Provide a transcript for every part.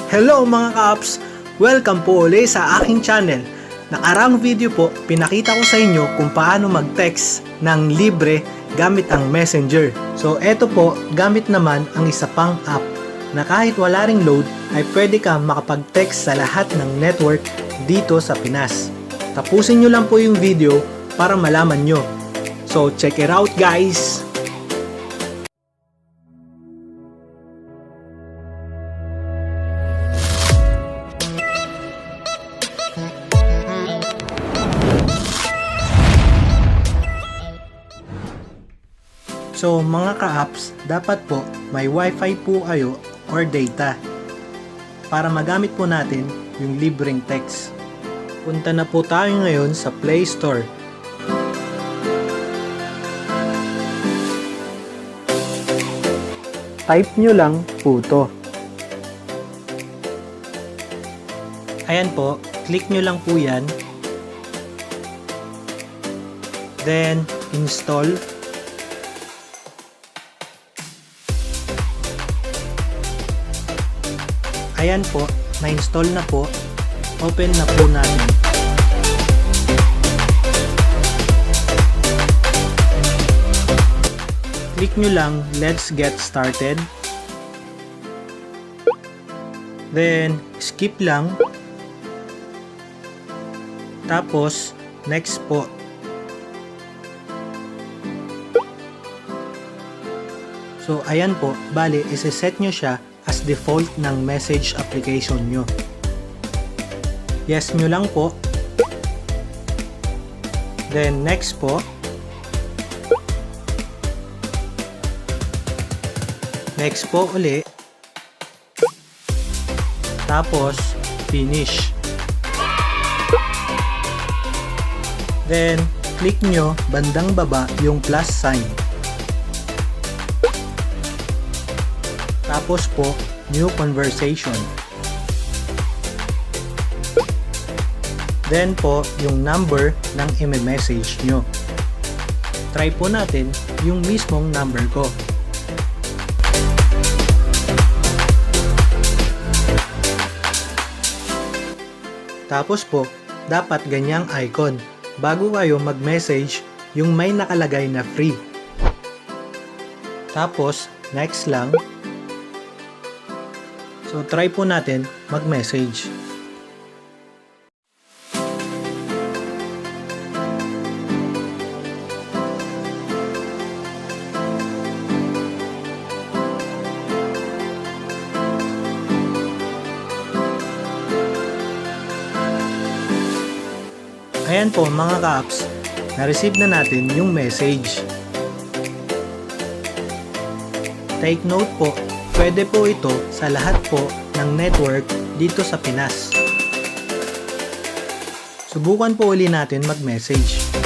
Hello mga ka-apps! Welcome po ulit sa aking channel. Nakarang video po, pinakita ko sa inyo kung paano mag-text ng libre gamit ang Messenger. So eto po, gamit naman ang isa pang app na kahit wala ring load ay pwede ka makapag-text sa lahat ng network dito sa Pinas. Tapusin nyo lang po yung video para malaman nyo. So check it out guys! So mga ka-apps, dapat po may wifi po kayo or data para magamit po natin yung libreng text. Punta na po tayo ngayon sa Play Store. Type nyo lang po to. Ayan po, click nyo lang po yan. Then install. Ayan po, na-install na po. Open na po natin. Click nyo lang, let's get started. Then, skip lang. Tapos, next po. So, ayan po, bali, isi-set nyo siya as default ng message application nyo. Yes nyo lang po. Then next po. Next po uli. Tapos finish. Then click nyo bandang baba yung plus sign. Tapos po, new conversation. Then po, yung number ng i-message nyo. Try po natin yung mismong number ko. Tapos po, dapat ganyang icon bago kayo mag-message yung may nakalagay na free. Tapos, next lang. So, try po natin mag-message. Ayan po mga ka-apps, na-receive na natin yung message. Take note po, pwede po ito sa lahat po ng network dito sa Pinas. Subukan po uli natin mag-message.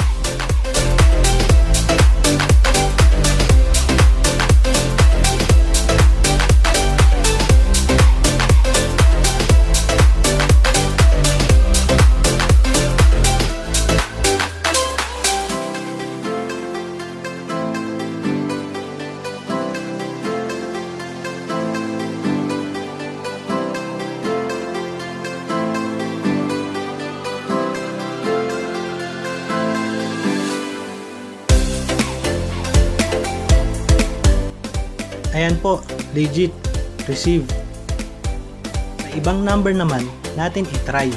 Ayan po, legit, receive. Sa ibang number naman, natin i-try.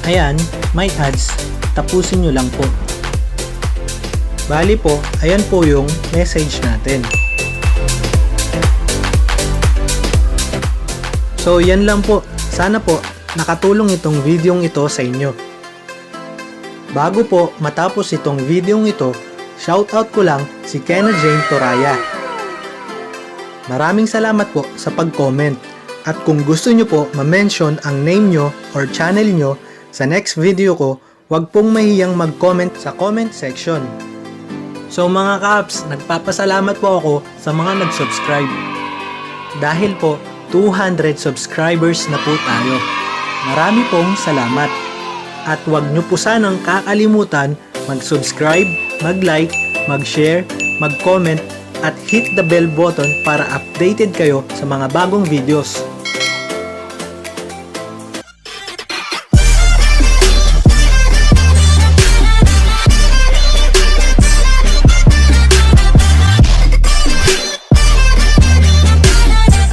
Ayan, may ads, tapusin nyo lang po. Bali po, ayan po yung message natin. So yan lang po, sana po nakatulong itong videong ito sa inyo. Bago po matapos itong videong ito, shoutout ko lang si Kenna Jane Toraya. Maraming salamat po sa pag-comment at kung gusto nyo po ma-mention ang name nyo or channel nyo sa next video ko, Huwag pong mahiyang mag-comment sa comment section. So mga kaps, nagpapasalamat po ako sa mga nag-subscribe. Dahil po, 200 subscribers na po tayo. Marami pong salamat. At huwag nyo po sanang kakalimutan mag-subscribe, mag-like, mag-share, mag-comment, at hit the bell button para updated kayo sa mga bagong videos.